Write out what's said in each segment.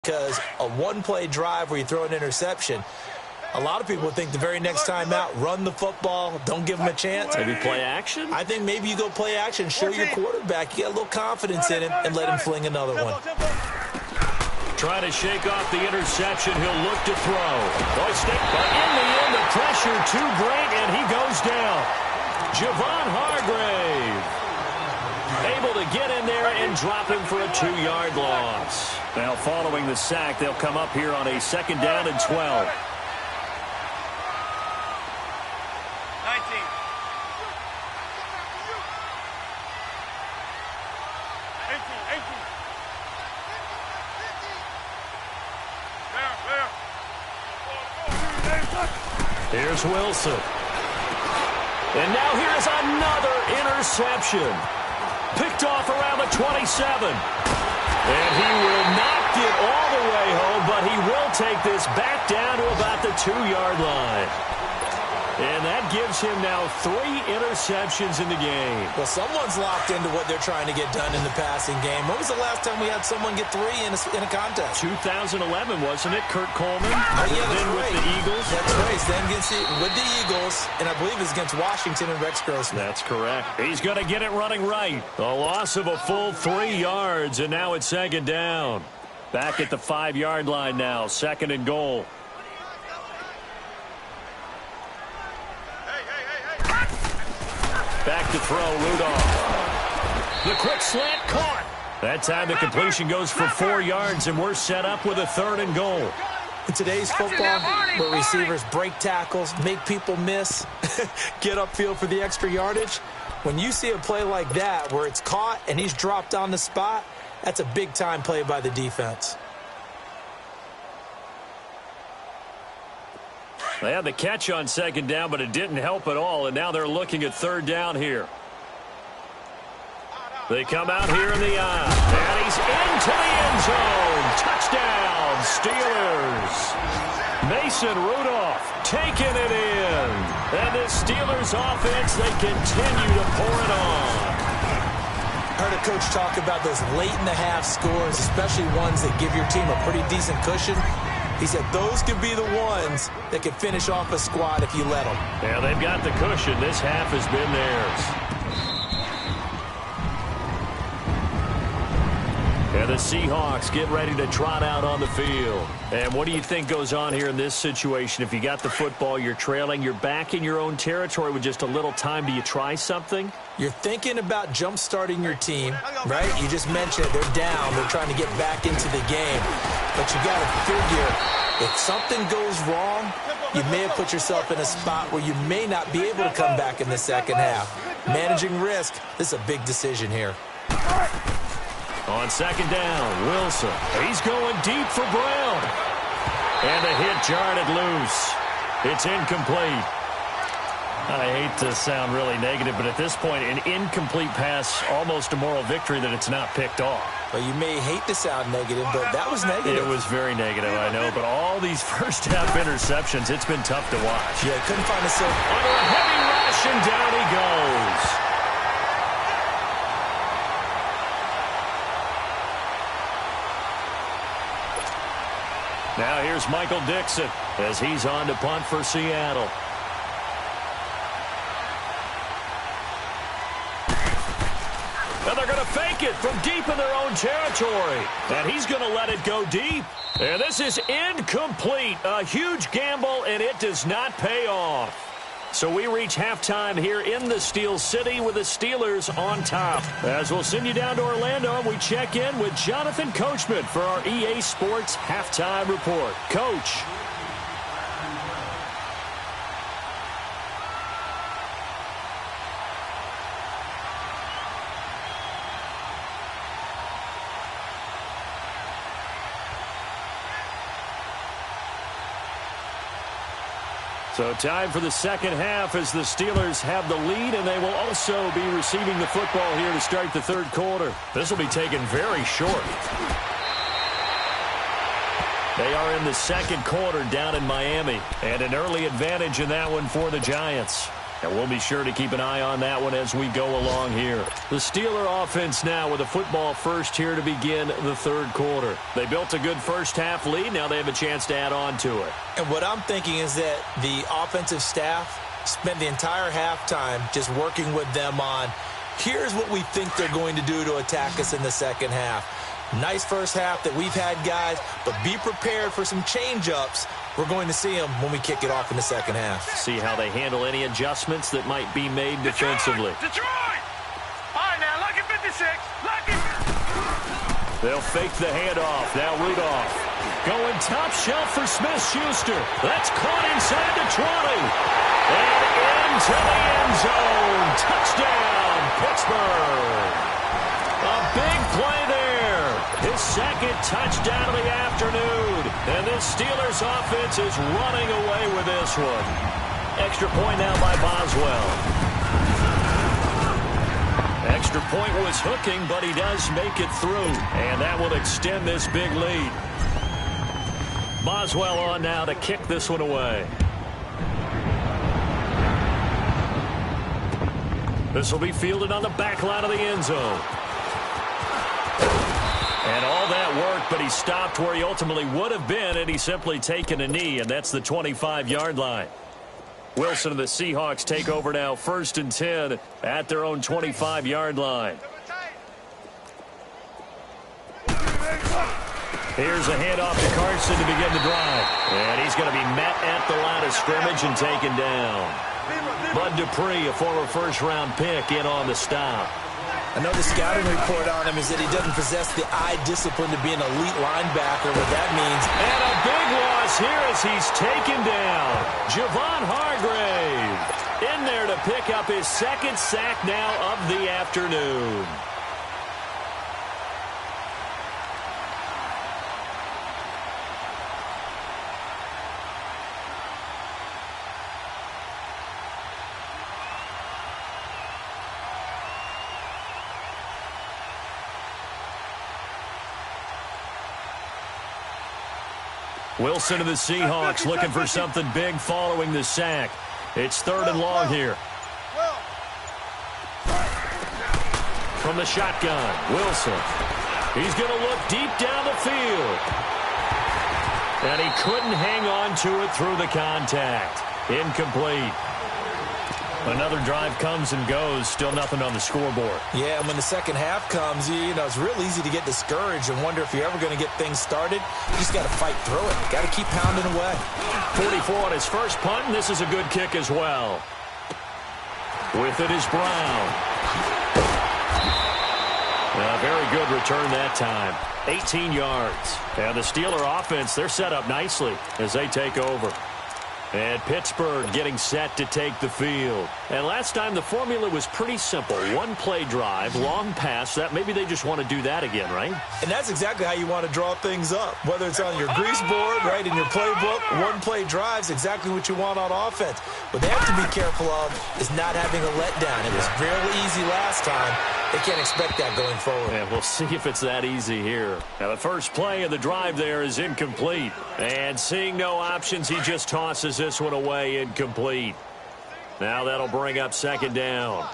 because a one-play drive where you throw an interception, a lot of people think the very next time out, run the football, don't give them a chance. Maybe play action? I think maybe you go play action, show your quarterback you got a little confidence in him, and let him fling another one. Trying to shake off the interception. He'll look to throw. Hoisting, but in the end, the pressure too great, and he goes down. Javon Hargrave able to get in there and drop him for a 2-yard loss. Now, following the sack, they'll come up here on a 2nd down and 12. 19. Here's Wilson. And now here's another interception. Picked off around the 27. And he will not get all the way home, but he will take this back down to about the 2-yard line. And that gives him now 3 interceptions in the game. Well, someone's locked into what they're trying to get done in the passing game. When was the last time we had someone get 3 in a contest? 2011, wasn't it? Kurt Coleman? Yeah, then with the Eagles? That's right. Then with the Eagles, and I believe it's against Washington and Rex Grossman. That's correct. He's going to get it running right. A loss of a full 3 yards, and now it's 2nd down. Back at the 5-yard line now, 2nd and goal. Back to throw, Rudolph. The quick slant caught. That time the completion goes for 4 yards, and we're set up with a 3rd and goal. In today's football, where receivers break tackles, make people miss, get upfield for the extra yardage, when you see a play like that where it's caught and he's dropped on the spot, that's a big-time play by the defense. They had the catch on 2nd down, but it didn't help at all, and now they're looking at 3rd down here. They come out here in the eye, and he's into the end zone. Touchdown, Steelers. Mason Rudolph taking it in. And this Steelers offense, they continue to pour it on. Heard a coach talk about those late-in-the-half scores, especially ones that give your team a pretty decent cushion. He said those could be the ones that could finish off a squad if you let them. Yeah, they've got the cushion. This half has been theirs. And the Seahawks get ready to trot out on the field. And what do you think goes on here in this situation? If you got the football, you're trailing, you're back in your own territory with just a little time. Do you try something? You're thinking about jump-starting your team, right? You just mentioned it. They're down. They're trying to get back into the game. But you got to figure, if something goes wrong, you may have put yourself in a spot where you may not be able to come back in the second half. Managing risk, this is a big decision here. On 2nd down, Wilson. He's going deep for Brown. And the hit jarred it loose. It's incomplete. I hate to sound really negative, but at this point, an incomplete pass, almost a moral victory that it's not picked off. Well, you may hate to sound negative, but that was negative. It was very negative, I know, but all these first-half interceptions, it's been tough to watch. Yeah, couldn't find a silver. Under a heavy rush, and down he goes. Now here's Michael Dixon as he's on to punt for Seattle. And they're going to fake it from deep in their own territory. And he's going to let it go deep. And this is incomplete. A huge gamble, and it does not pay off. So we reach halftime here in the Steel City with the Steelers on top. As we'll send you down to Orlando, and we check in with Jonathan Coachman for our EA Sports Halftime Report. Coach. So time for the second half as the Steelers have the lead, and they will also be receiving the football here to start the 3rd quarter. This will be taken very short. They are in the 2nd quarter down in Miami, and an early advantage in that one for the Giants. And we'll be sure to keep an eye on that one as we go along here. The Steeler offense now with a football first here to begin the third quarter. They built a good first half lead. Now they have a chance to add on to it. And what I'm thinking is that the offensive staff spent the entire halftime just working with them on, here's what we think they're going to do to attack us in the second half. Nice first half that we've had, guys, but be prepared for some change-ups. We're going to see them when we kick it off in the second half. See how they handle any adjustments that might be made defensively. Detroit! All right, now, lucky 56. Lucky. They'll fake the handoff. Now Rudolph going top shelf for Smith-Schuster. That's caught inside the 20. And into the end zone. Touchdown, Pittsburgh. A big play there. His second touchdown of the afternoon. And this Steelers offense is running away with this one. Extra point now by Boswell. Extra point was hooking, but he does make it through. And that will extend this big lead. Boswell on now to kick this one away. This will be fielded on the back line of the end zone. And all that worked, but he stopped where he ultimately would have been, and he's simply taken a knee, and that's the 25-yard line. Wilson and the Seahawks take over now, 1st and 10 at their own 25-yard line. Here's a handoff to Carson to begin the drive. And he's going to be met at the line of scrimmage and taken down. Bud Dupree, a former first-round pick, in on the stop. I know the scouting report on him is that he doesn't possess the eye discipline to be an elite linebacker, what that means. And a big loss here as he's taken down. Javon Hargrave in there to pick up his second sack now of the afternoon. Wilson of the Seahawks looking for something big following the sack. It's 3rd and long here. From the shotgun, Wilson. He's going to look deep down the field. And he couldn't hang on to it through the contact. Incomplete. Another drive comes and goes. Still nothing on the scoreboard. Yeah, and when the second half comes, you know, it's real easy to get discouraged and wonder if you're ever going to get things started. You just got to fight through it. Got to keep pounding away. 44 on his first punt, and this is a good kick as well. With it is Brown. A very good return that time. 18 yards. And the Steeler offense, they're set up nicely as they take over. And Pittsburgh getting set to take the field. And last time the formula was pretty simple. One-play drive, long pass. That maybe they just want to do that again, right? And that's exactly how you want to draw things up. Whether it's on your grease board, right, in your playbook, one-play drives exactly what you want on offense. What they have to be careful of is not having a letdown. It was fairly easy last time. They can't expect that going forward. And we'll see if it's that easy here. Now the first play of the drive there is incomplete. And seeing no options, he just tosses this one away, incomplete. Now that'll bring up 2nd down.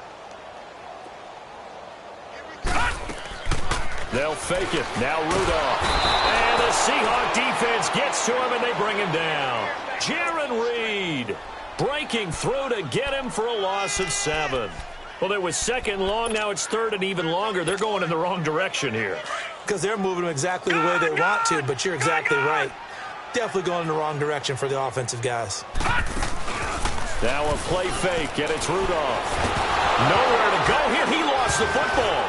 They'll fake it. Now Rudolph. And the Seahawk defense gets to him and they bring him down. Jaron Reed breaking through to get him for a loss of 7. Well, it was 2nd long. Now it's 3rd and even longer. They're going in the wrong direction here. Because they're moving them exactly the way they want to, but you're exactly right. Definitely going in the wrong direction for the offensive guys. Now a play fake, and it's Rudolph. Nowhere to go here. He lost the football.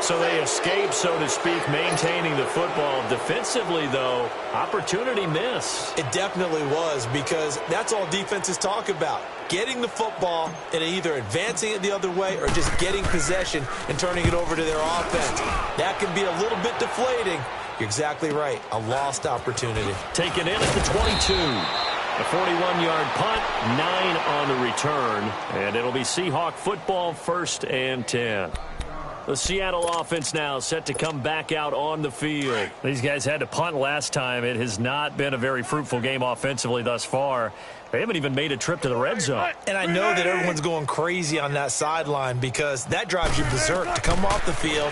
So they escape, so to speak, maintaining the football. Defensively, though, opportunity miss. It definitely was, because that's all defenses talk about. Getting the football and either advancing it the other way or just getting possession and turning it over to their offense. That can be a little bit deflating. You're exactly right. A lost opportunity. Taken in at the 22. A 41-yard punt, 9 on the return. And it'll be Seahawk football, 1st and 10. The Seattle offense now set to come back out on the field. These guys had to punt last time. It has not been a very fruitful game offensively thus far. They haven't even made a trip to the red zone. And I know that everyone's going crazy on that sideline because that drives you berserk to come off the field,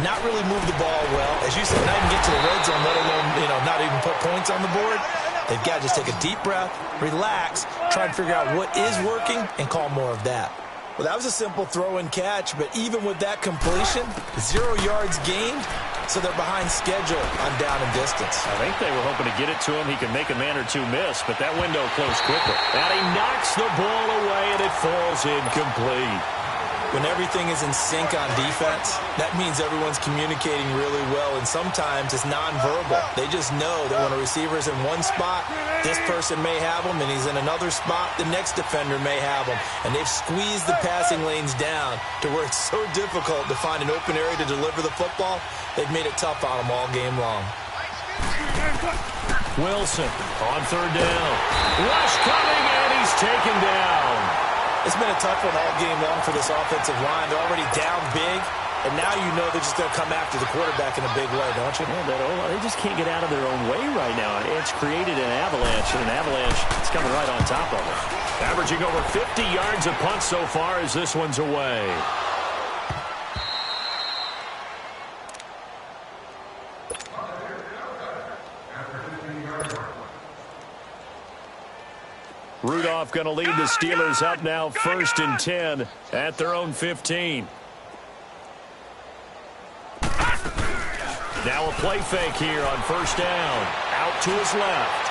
not really move the ball well. As you said, not even get to the red zone, let alone, not even put points on the board. They've got to just take a deep breath, relax, try and figure out what is working, and call more of that. Well, that was a simple throw and catch, but even with that completion, 0 yards gained, so they're behind schedule on down and distance. I think they were hoping to get it to him. He could make a man or two miss, but that window closed quickly. And he knocks the ball away, and it falls incomplete. When everything is in sync on defense, that means everyone's communicating really well, and sometimes it's nonverbal. They just know that when a receiver's in one spot, this person may have him, and he's in another spot, the next defender may have him. And they've squeezed the passing lanes down to where it's so difficult to find an open area to deliver the football. They've made it tough on them all game long. Wilson on third down. Rush coming, and he's taken down. It's been a tough one all game long for this offensive line. They're already down big, and now you know they're just going to come after the quarterback in a big way, don't you? Yeah, they just can't get out of their own way right now. It's created an avalanche, and an avalanche is coming right on top of them. Averaging over 50 yards a punt so far as this one's away. Rudolph going to lead the Steelers up now 1st and 10 at their own 15. Now a play fake here on 1st down. Out to his left.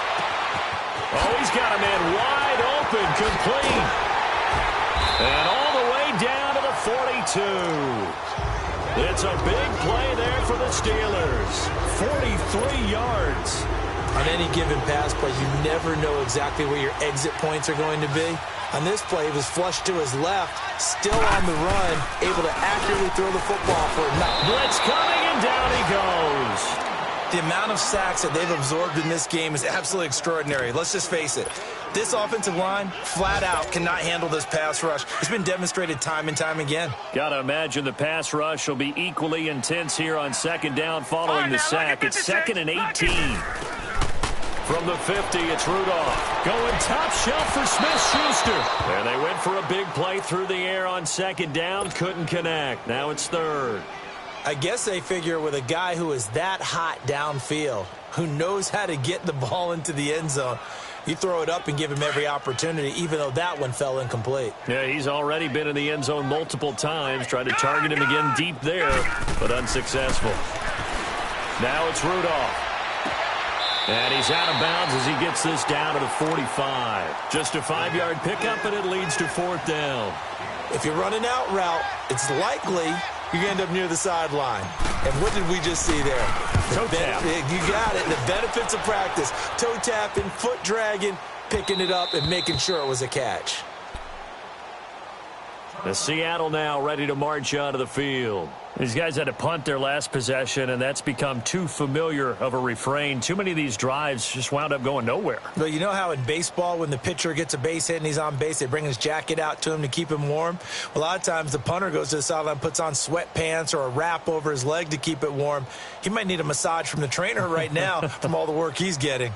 Oh, he's got a man wide open, complete. And all the way down to the 42. It's a big play there for the Steelers. 43 yards. On any given pass play, you never know exactly where your exit points are going to be. On this play, he was flushed to his left, still on the run, able to accurately throw the football for a knock. Blitz coming, and down he goes. The amount of sacks that they've absorbed in this game is absolutely extraordinary. Let's just face it. This offensive line, flat out, cannot handle this pass rush. It's been demonstrated time and time again. Got to imagine the pass rush will be equally intense here on 2nd down following the sack. It's 2nd and 18. From the 50, it's Rudolph. Going top shelf for Smith-Schuster. And they went for a big play through the air on 2nd down. Couldn't connect. Now it's 3rd. I guess they figure with a guy who is that hot downfield, who knows how to get the ball into the end zone, you throw it up and give him every opportunity, even though that one fell incomplete. Yeah, he's already been in the end zone multiple times. Tried to target him again deep there, but unsuccessful. Now it's Rudolph. And he's out of bounds as he gets this down to the 45. Just a 5-yard pickup, and it leads to 4th down. If you're running out route, it's likely you're going to end up near the sideline. And what did we just see there? Toe tap. You got it. The benefits of practice. Toe tapping, foot dragging, picking it up, and making sure it was a catch. The Seattle now ready to march onto the field. These guys had to punt their last possession, and that's become too familiar of a refrain. Too many of these drives just wound up going nowhere. Well, you know how in baseball when the pitcher gets a base hit and he's on base, they bring his jacket out to him to keep him warm? Well, a lot of times the punter goes to the sideline, puts on sweatpants or a wrap over his leg to keep it warm. He might need a massage from the trainer right now from all the work he's getting.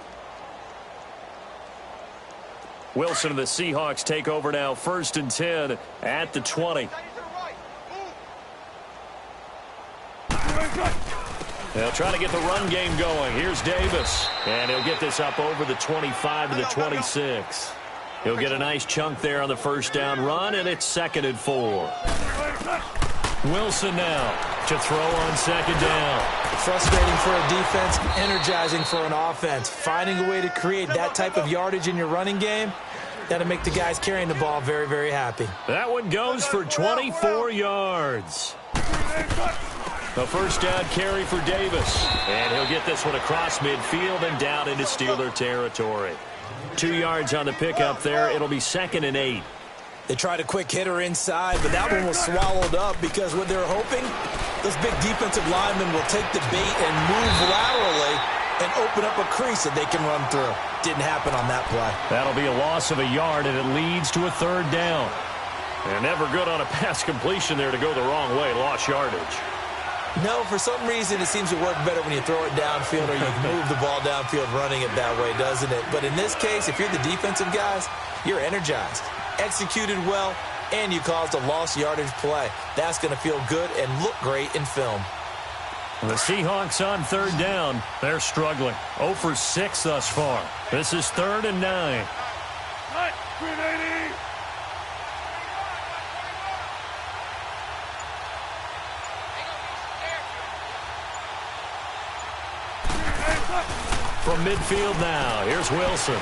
Wilson and the Seahawks take over now 1st and 10 at the 20. They'll try to get the run game going. Here's Davis. And he'll get this up over the 25 to the 26. He'll get a nice chunk there on the 1st down run, and it's 2nd and 4. Wilson now to throw on 2nd down. Frustrating for a defense, energizing for an offense. Finding a way to create that type of yardage in your running game, that'll make the guys carrying the ball very, very happy. That one goes for 24 yards. The 1st down carry for Davis. And he'll get this one across midfield and down into Steeler territory. 2 yards on the pickup there. It'll be 2nd and 8. They tried a quick hitter inside, but that one was swallowed up because what they're hoping, those big defensive linemen will take the bait and move laterally and open up a crease that they can run through. Didn't happen on that play. That'll be a loss of a yard, and it leads to a 3rd down. And never good on a pass completion there to go the wrong way. Lost yardage. No, for some reason it seems to work better when you throw it downfield or you move the ball downfield running it that way, doesn't it? But in this case, if you're the defensive guys, you're energized, executed well, and you caused a lost yardage play. That's going to feel good and look great in film. The Seahawks on third down. They're struggling. 0 for 6 thus far. This is 3rd and 9. From midfield now, here's Wilson.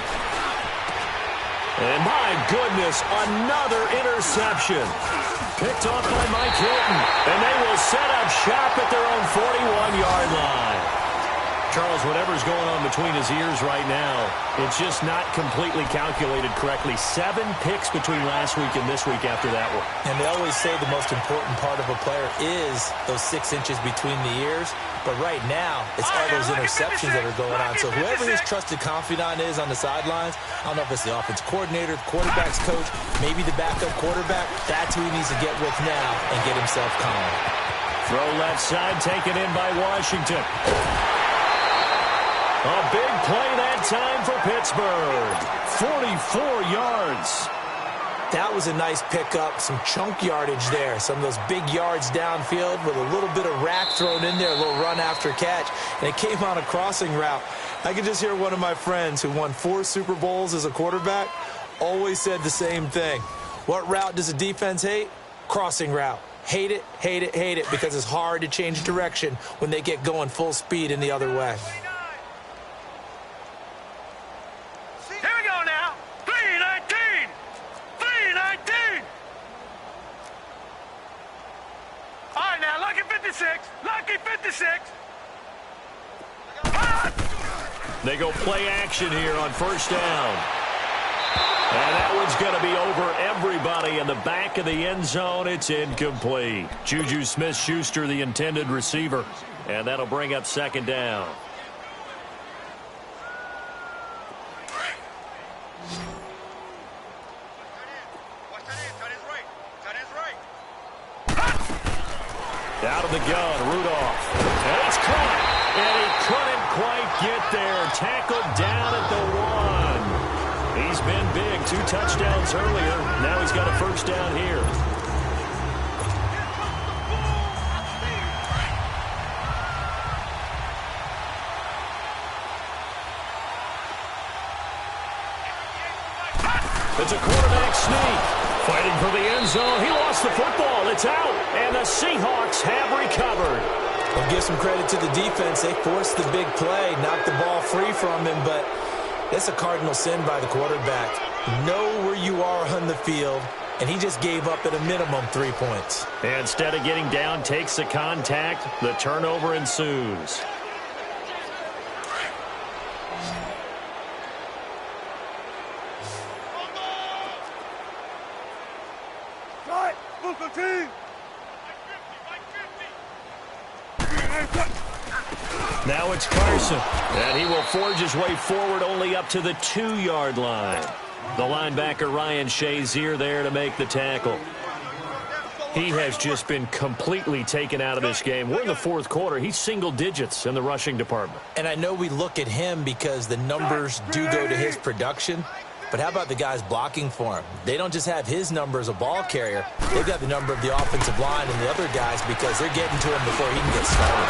And my goodness, another interception. Picked off by Mike Hilton. And they will set up shop at their own 41-yard line. Charles, whatever's going on between his ears right now, it's just not completely calculated correctly. 7 picks between last week and this week after that one. And they always say the most important part of a player is those 6 inches between the ears. But right now, it's all those interceptions that are going on. So whoever his trusted confidant is on the sidelines, I don't know if it's the offense coordinator, the quarterback's coach, maybe the backup quarterback, that's who he needs to get with now and get himself calm. Throw left side taken in by Washington. A big play that time for Pittsburgh. 44 yards. That was a nice pickup, some chunk yardage there. Some of those big yards downfield with a little bit of rack thrown in there, a little run after catch. And it came on a crossing route. I could just hear one of my friends who won 4 Super Bowls as a quarterback always said the same thing. What route does a defense hate? Crossing route. Hate it, hate it, hate it, because it's hard to change direction when they get going full speed in the other way. Lucky 56. They go play action here on first down. And that one's going to be over everybody in the back of the end zone. It's incomplete. Juju Smith-Schuster, the intended receiver. And that'll bring up second down. Out of the gun, Rudolph. And it's caught. And he couldn't quite get there. Tackled down at the 1. He's been big. 2 touchdowns earlier. Now he's got a first down here. It's a quarterback sneak. Fighting for the end zone. He lost the football. It's out. And the Seahawks have recovered. I'll give some credit to the defense. They forced the big play, knocked the ball free from him, but it's a cardinal sin by the quarterback. Know where you are on the field, and he just gave up at a minimum 3 points. And instead of getting down, takes the contact. The turnover ensues. Now it's Carson, and he will forge his way forward only up to the 2-yard line. The linebacker Ryan Shazier there to make the tackle. He has just been completely taken out of this game. We're in the 4th quarter. He's single digits in the rushing department. And I know we look at him because the numbers do go to his production. But how about the guys blocking for him? They don't just have his number as a ball carrier. They've got the number of the offensive line and the other guys because they're getting to him before he can get started.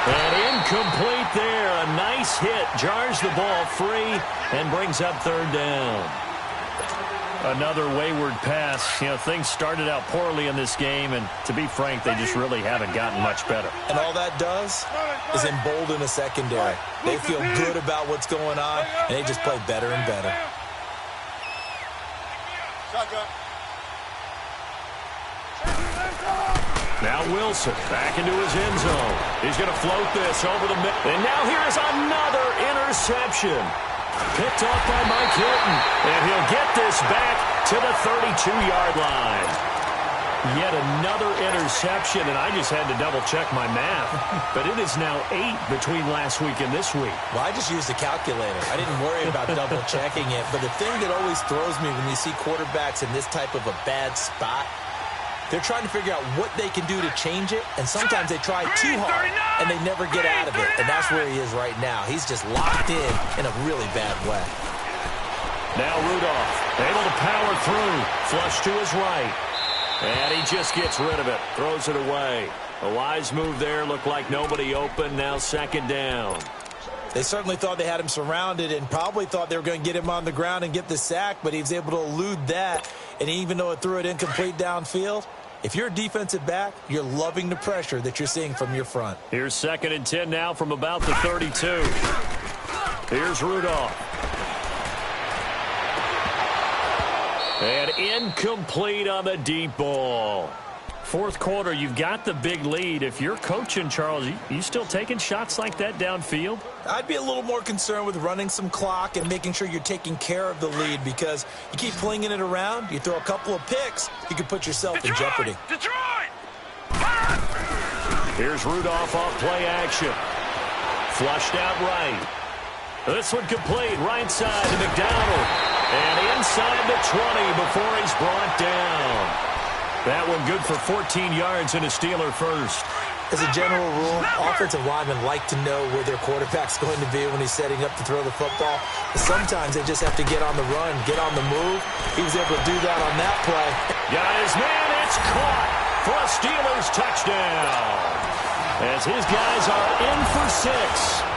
And incomplete there. A nice hit. Jars the ball free and brings up 3rd down. Another wayward pass. You know, things started out poorly in this game, and to be frank, they just really haven't gotten much better. And all that does is embolden a secondary. They feel good about what's going on, and they just play better and better. Now Wilson back into his end zone. He's going to float this over the middle. And now here is another interception. Picked off by Mike Hilton. And he'll get this back to the 32-yard line. Yet another interception, and I just had to double-check my math. But it is now 8 between last week and this week. Well, I just used a calculator. I didn't worry about double-checking it. But the thing that always throws me when you see quarterbacks in this type of a bad spot, they're trying to figure out what they can do to change it, and sometimes they try too hard, and they never get out of it. And that's where he is right now. He's just locked in a really bad way. Now Rudolph, able to power through. Flush to his right. And he just gets rid of it. Throws it away. A wise move there. Looked like nobody open. Now second down. They certainly thought they had him surrounded and probably thought they were going to get him on the ground and get the sack, but he was able to elude that. And even though it threw it incomplete downfield, if you're a defensive back, you're loving the pressure that you're seeing from your front. Here's 2nd and 10 now from about the 32. Here's Rudolph. And incomplete on the deep ball. Fourth quarter, you've got the big lead. If you're coaching, Charles, you still taking shots like that downfield? I'd be a little more concerned with running some clock and making sure you're taking care of the lead, because you keep flinging it around, you throw a couple of picks, you could put yourself in jeopardy. Detroit! Here's Rudolph off play action. Flushed out right. This one complete, right side to McDonald. And inside the 20 before he's brought down. That one good for 14 yards and a Steeler first. As a general rule, offensive linemen like to know where their quarterback's going to be when he's setting up to throw the football. But sometimes they just have to get on the run, get on the move. He was able to do that on that play. Got his man, it's caught for a Steelers touchdown. As his guys are in for 6.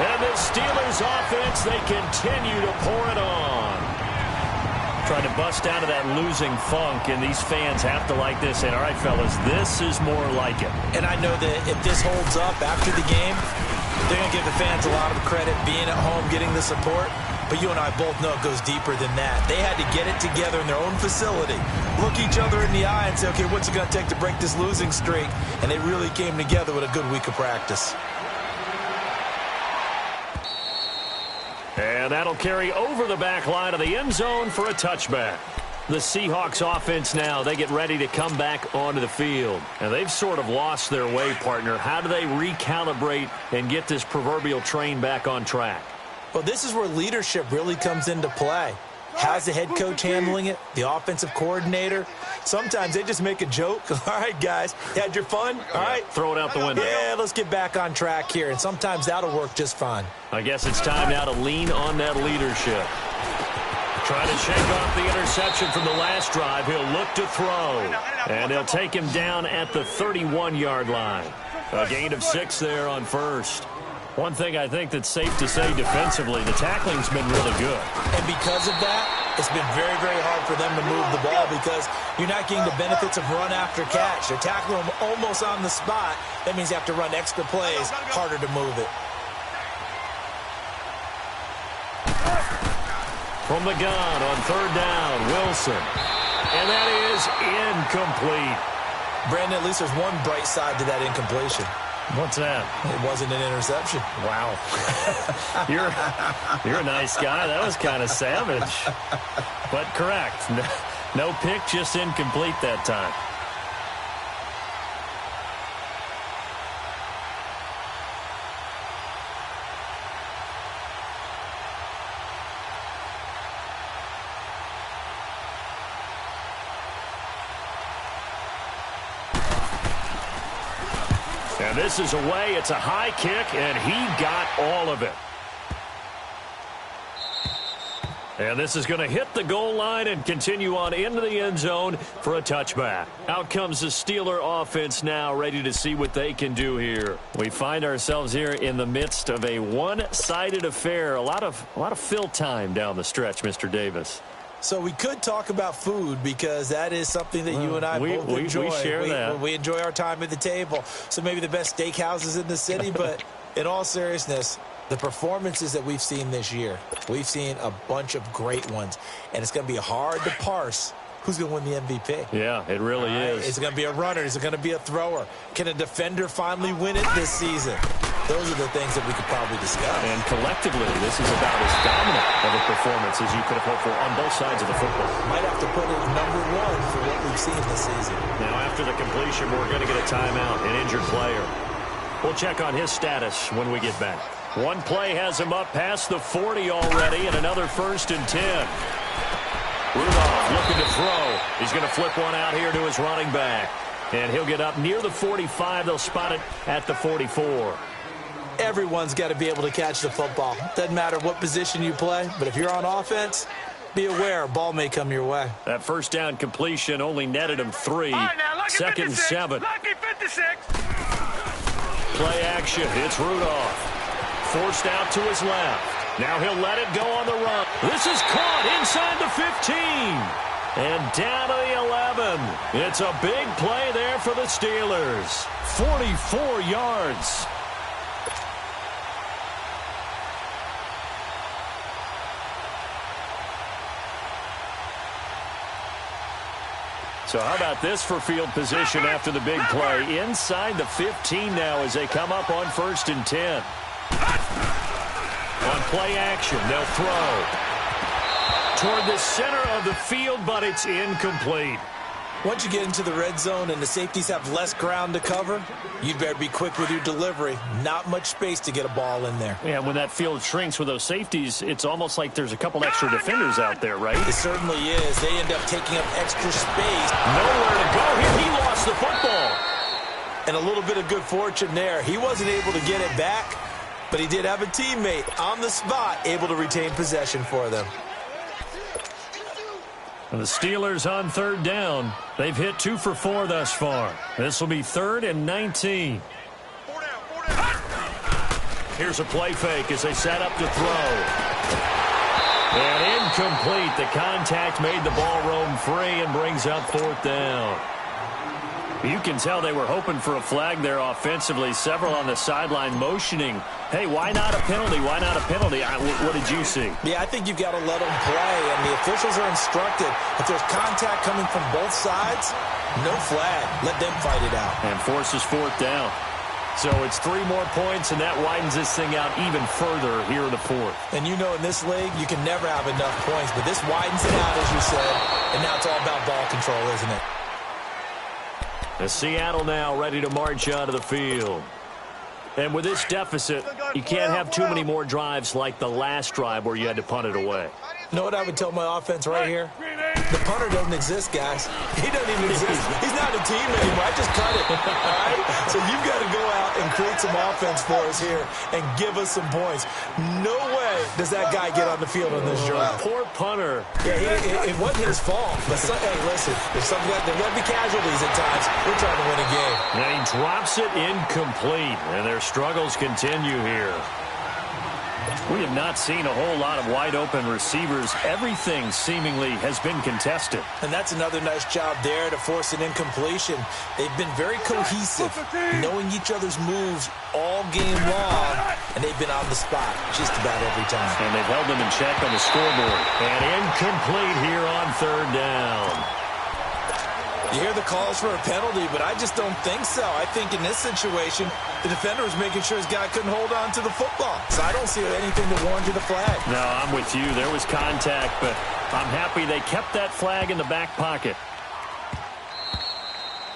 And the Steelers offense, they continue to pour it on. Trying to bust out of that losing funk, and these fans have to like this. And all right, fellas, this is more like it. And I know that if this holds up after the game, they're going to give the fans a lot of credit being at home, getting the support. But you and I both know it goes deeper than that. They had to get it together in their own facility, look each other in the eye and say, okay, what's it going to take to break this losing streak? And they really came together with a good week of practice. And that'll carry over the back line of the end zone for a touchback. The Seahawks offense now, they get ready to come back onto the field. And they've sort of lost their way, partner. How do they recalibrate and get this proverbial train back on track? Well, this is where leadership really comes into play. How's the head coach handling it? The offensive coordinator? Sometimes they just make a joke. All right, guys, had your fun? All right. Throw it out the window. Yeah, let's get back on track here. And sometimes that'll work just fine. I guess it's time now to lean on that leadership. Trying to shake off the interception from the last drive. He'll look to throw. And they'll take him down at the 31-yard line. A gain of 6 there on first. One thing I think that's safe to say defensively, the tackling's been really good. And because of that, it's been very, very hard for them to move the ball because you're not getting the benefits of run after catch. They're tackling them almost on the spot. That means you have to run extra plays, harder to move it. From the gun on 3rd down, Wilson. And that is incomplete. Brandon, at least there's one bright side to that incompletion. What's that? It wasn't an interception. Wow. You're a nice guy. That was kind of savage. But correct. No pick, just incomplete that time. And this is away. It's a high kick, and he got all of it. And this is going to hit the goal line and continue on into the end zone for a touchback. Out comes the Steeler offense now, ready to see what they can do here. We find ourselves here in the midst of a one-sided affair. A lot of fill time down the stretch, Mr. Davis. So we could talk about food because that is something that you and I both enjoy. We share that. We enjoy our time at the table. So maybe the best steakhouses in the city, but in all seriousness, the performances that we've seen this year, we've seen a bunch of great ones, and it's going to be hard to parse who's going to win the MVP. Yeah, it really is. Is it going to be a runner? Is it going to be a thrower? Can a defender finally win it this season? Those are the things that we could probably discuss. And collectively, this is about as dominant of a performance as you could have hoped for on both sides of the football. Might have to put it #1 for what we've seen this season. Now, after the completion, we're going to get a timeout, an injured player. We'll check on his status when we get back. One play has him up past the 40 already, and another 1st and 10. Rudolph looking to throw. He's going to flip one out here to his running back. And he'll get up near the 45. They'll spot it at the 44. Everyone's got to be able to catch the football. Doesn't matter what position you play, but if you're on offense, be aware a ball may come your way. That first down completion only netted him 3. All right, now, lucky 2nd and 56, 7. Lucky 56. Play action. It's Rudolph. Forced out to his left. Now he'll let it go on the run. This is caught inside the 15. And down to the 11. It's a big play there for the Steelers. 44 yards. So how about this for field position after the big play? Inside the 15 now as they come up on 1st and 10. On play action, they'll throw toward the center of the field, but it's incomplete. Once you get into the red zone and the safeties have less ground to cover, you'd better be quick with your delivery. Not much space to get a ball in there. Yeah, when that field shrinks with those safeties, it's almost like there's a couple extra defenders out there, right? It certainly is. They end up taking up extra space. Nowhere to go here. He lost the football. And a little bit of good fortune there. He wasn't able to get it back, but he did have a teammate on the spot able to retain possession for them. And the Steelers on 3rd down. They've hit 2 for 4 thus far. This will be 3rd and 19. Here's a play fake as they set up to throw. And incomplete. The contact made the ball roam free and brings up 4th down. You can tell they were hoping for a flag there offensively. Several on the sideline motioning, hey, why not a penalty? Why not a penalty? What did you see? Yeah, I think you've got to let them play, and the officials are instructed. If there's contact coming from both sides, no flag. Let them fight it out. And forces 4th down. So it's 3 more points, and that widens this thing out even further here in the 4th. And you know in this league, you can never have enough points, but this widens it out, as you said, and now it's all about ball control, isn't it? And Seattle now ready to march out of the field. And with this deficit, you can't have too many more drives like the last drive where you had to punt it away. You know what I would tell my offense right here? The punter doesn't exist, guys. He doesn't even exist. He's not a team anymore. I just cut it. All right? So you've got to go out and create some offense for us here and give us some points. No way does that guy get on the field on this drive. Poor punter. Yeah, it wasn't his fault. But hey, listen, there's going to be casualties at times. We're trying to win a game. And he drops it incomplete. And their struggles continue here. We have not seen a whole lot of wide-open receivers. Everything seemingly has been contested. And that's another nice job there to force an incompletion. They've been very cohesive, knowing each other's moves all game long, and they've been on the spot just about every time. And they've held them in check on the scoreboard. And incomplete here on 3rd down. You hear the calls for a penalty, but I just don't think so. I think in this situation, the defender was making sure his guy couldn't hold on to the football. So I don't see anything to warrant the flag. No, I'm with you. There was contact, but I'm happy they kept that flag in the back pocket.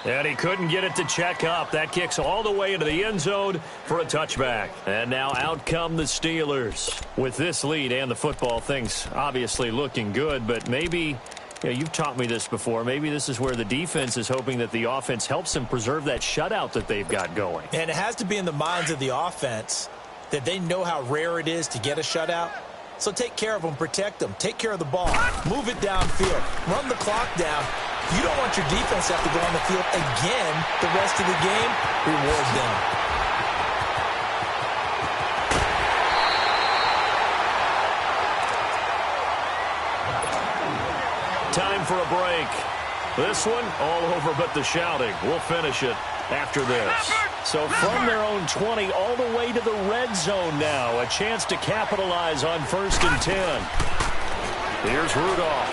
And he couldn't get it to check up. That kicks all the way into the end zone for a touchback. And now out come the Steelers. With this lead and the football, things obviously looking good, but maybe... Yeah, you've taught me this before. Maybe this is where the defense is hoping that the offense helps them preserve that shutout that they've got going. And it has to be in the minds of the offense that they know how rare it is to get a shutout. So take care of them, protect them, take care of the ball, move it downfield, run the clock down. You don't want your defense to have to go on the field again the rest of the game. Reward them. Time for a break. This one, all over but the shouting. We'll finish it after this. So from their own 20 all the way to the red zone now. A chance to capitalize on 1st and 10. Here's Rudolph.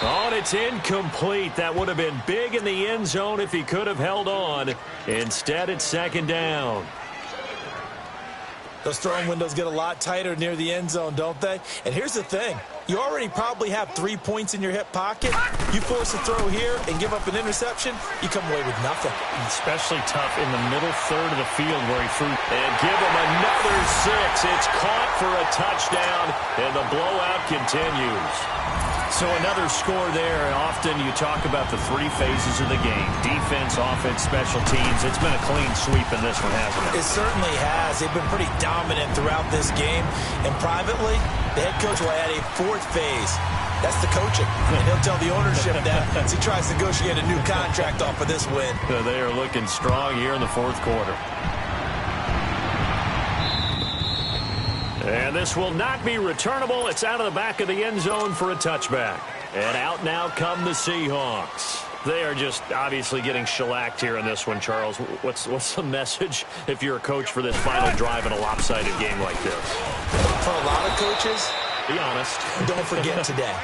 Oh, and it's incomplete. That would have been big in the end zone if he could have held on. Instead, it's second down. Those throwing windows get a lot tighter near the end zone, don't they? And here's the thing. You already probably have 3 points in your hip pocket. You force a throw here and give up an interception, you come away with nothing. Especially tough in the middle third of the field where he threw. And give him another 6. It's caught for a touchdown, and the blowout continues. So another score there. Often you talk about the 3 phases of the game. Defense, offense, special teams. It's been a clean sweep in this one, hasn't it? It certainly has. They've been pretty dominant throughout this game. And privately, the head coach will add a 4th phase. That's the coaching. And he'll tell the ownership that as he tries to negotiate a new contract off of this win. They are looking strong here in the 4th quarter. And this will not be returnable. It's out of the back of the end zone for a touchback. And out now come the Seahawks. They are just obviously getting shellacked here in this one, Charles. What's the message if you're a coach for this final drive in a lopsided game like this? For a lot of coaches, be honest. Don't forget today.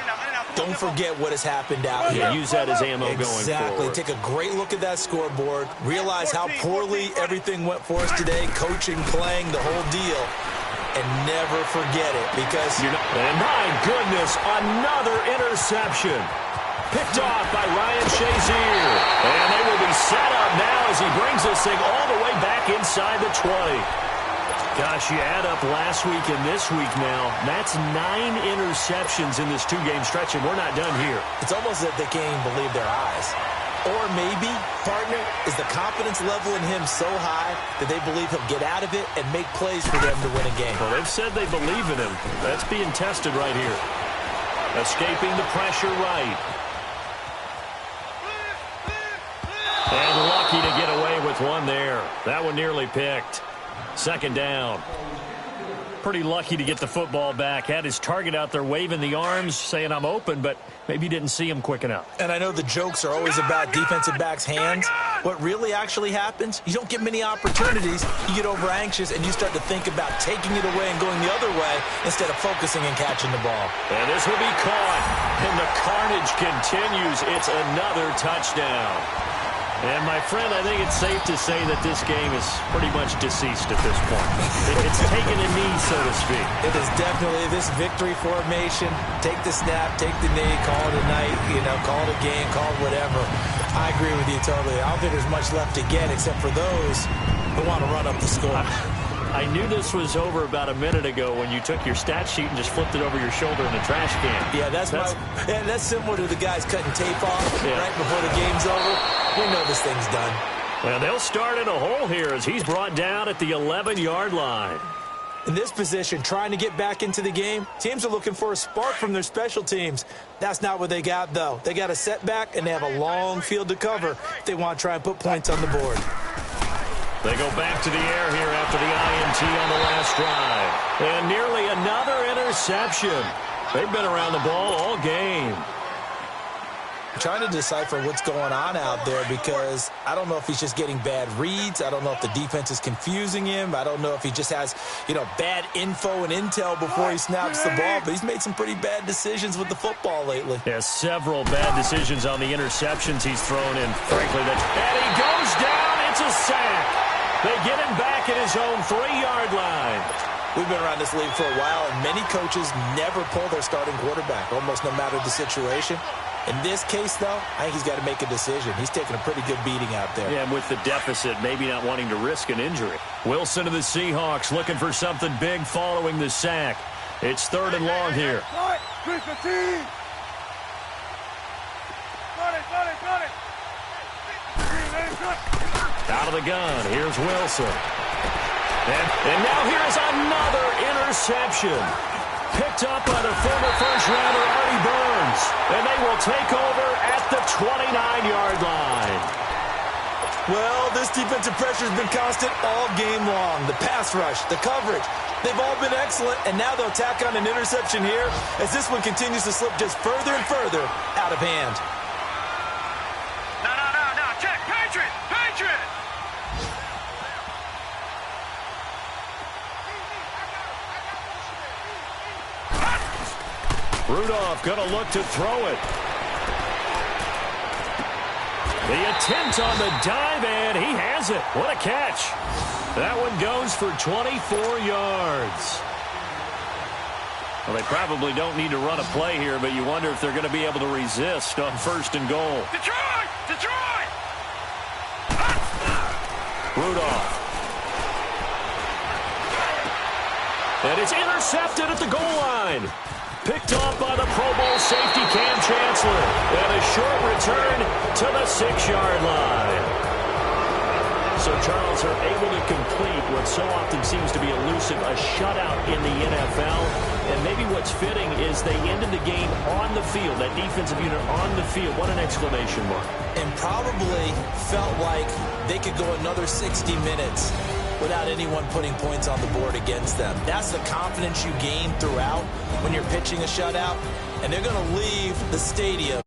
Don't forget what has happened out here. Use that as ammo going forward. Exactly. Take a great look at that scoreboard. Realize how poorly everything went for us today. Coaching, playing, the whole deal. And never forget it because... And my goodness, another interception. Picked off by Ryan Shazier. And they will be set up now as he brings this thing all the way back inside the 20. Gosh, you add up last week and this week now. That's 9 interceptions in this 2-game stretch, and we're not done here. It's almost as if they can't even believe their eyes. Or maybe, partner, is the confidence level in him so high that they believe he'll get out of it and make plays for them to win a game. Well, they've said they believe in him. That's being tested right here. Escaping the pressure right. And lucky to get away with one there. That one nearly picked. Second down. Pretty lucky to get the football back. Had his target out there waving the arms, saying I'm open, but maybe didn't see him quick enough. And I know the jokes are always about defensive backs' hands. What really actually happens, you don't get many opportunities. You get over anxious, and you start to think about taking it away and going the other way instead of focusing and catching the ball. And this will be caught. And the carnage continues. It's another touchdown. And, my friend, I think it's safe to say that this game is pretty much deceased at this point. It's taken a knee, so to speak. It is definitely this victory formation. Take the snap, take the knee, call it a night, call it a game, call it whatever. I agree with you totally. I don't think there's much left to get except for those who want to run up the score. I knew this was over about a minute ago when you took your stat sheet and just flipped it over your shoulder in the trash can. Yeah, that's similar to the guys cutting tape off right before the game's over. We know this thing's done. Well, they'll start in a hole here as he's brought down at the 11-yard line. In this position, trying to get back into the game, teams are looking for a spark from their special teams. That's not what they got, though. They got a setback, and they have a long field to cover if they want to try and put points on the board. They go back to the air here after the INT on the last drive. And nearly another interception. They've been around the ball all game. I'm trying to decipher what's going on out there because I don't know if he's just getting bad reads. I don't know if the defense is confusing him. I don't know if he just has, bad info and intel before he snaps the ball. But he's made some pretty bad decisions with the football lately. Yeah, several bad decisions on the interceptions he's thrown in. Frankly, and he goes down. It's a sack. They get him back at his own 3-yard line. We've been around this league for a while, and many coaches never pull their starting quarterback, almost no matter the situation. In this case, though, I think he's got to make a decision. He's taking a pretty good beating out there. Yeah, and with the deficit, maybe not wanting to risk an injury. Wilson of the Seahawks looking for something big following the sack. It's 3rd and long here. Out of the gun, here's Wilson. And now here's another interception. Picked up by the former first-rounder Artie Burns. And they will take over at the 29-yard line. Well, this defensive pressure has been constant all game long. The pass rush, the coverage, they've all been excellent. And now they'll tack on an interception here as this one continues to slip just further and further out of hand. No. Check. Patriot. Rudolph going to look to throw it. The attempt on the dive, and he has it. What a catch. That one goes for 24 yards. Well, they probably don't need to run a play here, but you wonder if they're going to be able to resist on 1st and goal. Detroit! Detroit! Rudolph. And it's intercepted at the goal line. Picked off by the Pro Bowl safety Cam Chancellor. And a short return to the 6-yard line. So, Charles, are able to complete what so often seems to be elusive, a shutout in the NFL. And maybe what's fitting is they ended the game on the field, that defensive unit on the field. What an exclamation mark. And probably felt like they could go another 60 minutes without anyone putting points on the board against them. That's the confidence you gain throughout when you're pitching a shutout. And they're going to leave the stadium